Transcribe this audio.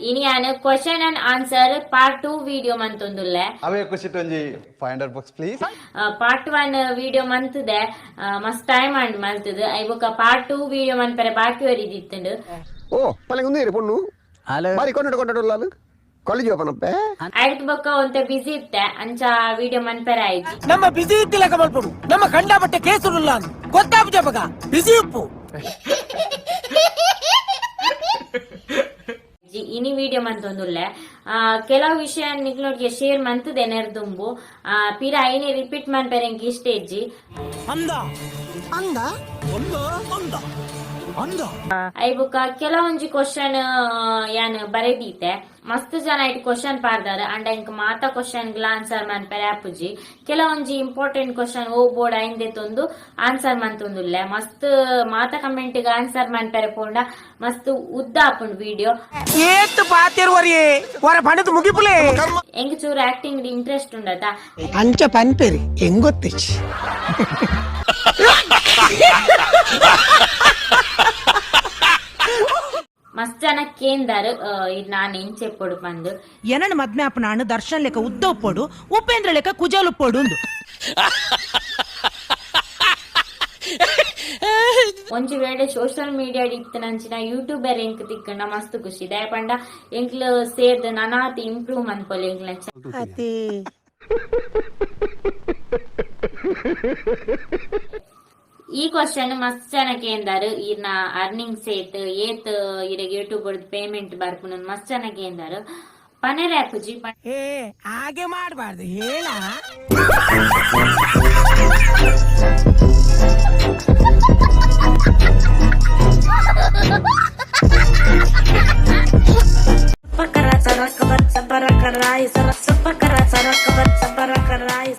ಇನಿ ನಾನು question and answer part 2 video ಮಂತೊಂದುಲ್ಲೆ ಅವೇ ಕುಸಿಟ್ ಒಂಜಿ 500 bucks ಪ್ಲೀಸ್. ಪಾರ್ಟ್ 1 ವಿಡಿಯೋ ಮಂತದೆ ಮಸ್ತ್ ಟೈಮ್ ಅಂಡ್ ಮಲ್ತದ ಐಬೊಕ ಪಾರ್ಟ್ 2 ವಿಡಿಯೋ ಮನ್ಪರೆ ಬಾಕಿ ವರಿದಿತ್ತಂಡು. ಓ ಪಲೆಗುಂದು ಇರು ಪೊಣ್ಣು ಬಾರಿ ಕೊಂಡಡು ಕಾಲೇಜ್ ಓಪನಪ್ಪೆ ಆಯ್ತು ಬೊಕ್ಕ ಒಂತೆ ಬಿಸಿ ಇತ್ತೆ ಅಂಚ ವಿಡಿಯೋ ಮನ್ಪರೆ ಆಯ್ತು. ನಮ್ಮ ಬಿಸಿ ಇತ್ತಿಲ್ಲ ಕಮಲ್ಪಡು ನಮ್ಮ ಕಂಡಪಟ್ಟೆ ಕೇಸುರುಲ್ಲ ಗೊತ್ತಾಪು ಜಪಗ ಬಿಸಿ ಉಪ್ಪು ಇನಿ ವಿಡಿಯೋ ಮಂತೊಂದುಲ್ಲೆ ಕೆಲವು ವಿಷಯ ನಿಕ್ಲೋಡ್ಗೆ ಶೇರ್ ಮಂತದೆ ನೆರ್ದುಂಬು ಪಿರ ಐನಿ ರಿಪೀಟ್ ಮನ್ಪರೆ ಎಂಕ್ ಇಷ್ಟ ಇಜ್ಜಿ ಅಂದ ಅಂದ ಅಂದ ಅಂದ ಅಂದ ಐಬುಕ ಕೆಲವೊಂಜಿ ಕ್ವಶನ್ ಯಾನ್ ಬರೆದೀತೆ ಮಸ್ತ್ ಜನ ಇಟ್ ಕ್ವಶನ್ ಪಾರ್ದಾರ ಅಂಡ ಇಂಕ್ ಮಾತ ಕ್ವಶನ್ ಗಳ ಆನ್ಸರ್ ಮನ್ಪರೆ ಆಪುಜಿ ಕೆಲವೊಂಜಿ ಇಂಪಾರ್ಟೆಂಟ್ ಕ್ವಶನ್ ಓ ಬೋರ್ಡ್ ಐಂದೆ ತೊಂದು ಆನ್ಸರ್ ಮಂತೊಂದುಲ್ಲೆ ಮಸ್ತ್ ಮಾತ ಕಮೆಂಟ್ ಗೆ ಆನ್ಸರ್ ಮನ್ಪರೆ ಪೋಂಡ ಮಸ್ತ್ ಉದ್ದ ಆಪುಂಡು ವಿಡಿಯೋ ಏತ್ ಪಾತಿರುವರಿ ವರ ಪಣದು ಮುಗಿಪುಲೆ ಎಂಗ್ ಚೂರು ಆಕ್ಟಿಂಗ್ ಇಂಟ್ರೆಸ್ಟ್ ಉಂಡತ ಅಂಚ ಪನ್ಪೆರಿ ಎಂಗೊತ್ತಿಚ್ ಮಸ್ತ್ ಜನ ಕೇಂದಾರು ಇದು ನಾನು ಎಂಚೆ ಪೊಡು ಬಂದು ಎನನ್ ಮದ್ಮೆ ಅಪ್ಪನಾನು ದರ್ಶನ್ ಲೆಕ್ಕ ಉದ್ದ ಉಪ್ಪೋಡು ಉಪೇಂದ್ರ ಲೆಕ್ಕ ಕುಜಾಲು ಉಪ್ಪೋಡು ಒಂಜಿ ವೇಳೆ ಸೋಷಿಯಲ್ ಮೀಡಿಯಾ ಇತ್ತನಂಚಿನ ಯೂಟ್ಯೂಬರ್ ಎಂಕ್ ತಿಕ್ಕಂಡ ಮಸ್ತ್ ಖುಷಿ ದಯಪಂಡ ಎಂಕ್ಲು ಸೇರ್ದು ನನಾತಿ ಇಂಪ್ರೂವ್ ಮನ್ಪೊಲಿ ಎಂಕ್ಲ ಈ ಕ್ವಶನ್ ಮಸ್ತ್ ಜನ ಕೇಂದಾರು ಇರ್ನ ಅರ್ನಿಂಗ್ಸ್ ಏತ್ ಇರಗ್ ಯೂಟ್ಯೂಬ್ ಪೇಮೆಂಟ್ ಬರ್ಪುನ ಮಸ್ತ್ ಜನ ಕೇಂದಾರು ಪನೆರೆ ಅಪ್ಪುಜಿ ಏ ಹಾಗೆ ಮಾಡಬಾರ್ದು ಹೇಳ Sapakara sarak kabar sabara karai sarak sapakara sarak kabar sabara karai